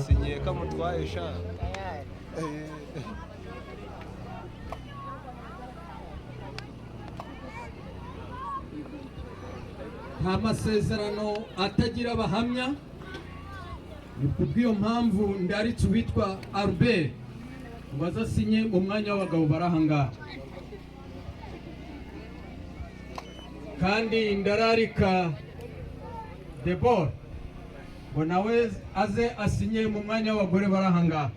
Sinye kamutwaye sha. nta masezerano atagira abahamya. Ni kubw'iyo mpamvu ndaritse uwitwa Albert ngo azasinye mu mwanya w'abagabo barahangaha, kandi ndararika dore ngo nawe aze asinye mu mwanya w'abagore barahangaha.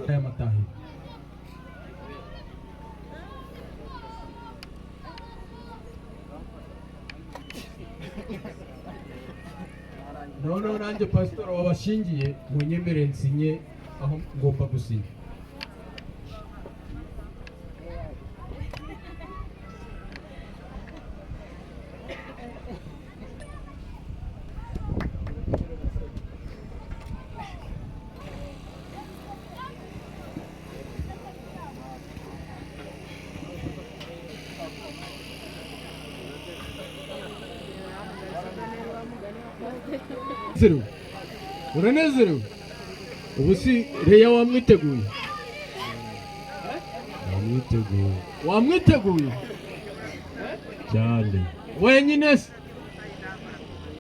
aya matahi noneho nanjye pastor wabashingiye munyemere nsinye aho ngomba gusinya. Uranezerewe? Ubu si Reya wamwiteguye? Wamwiteguye cyane wenyine se?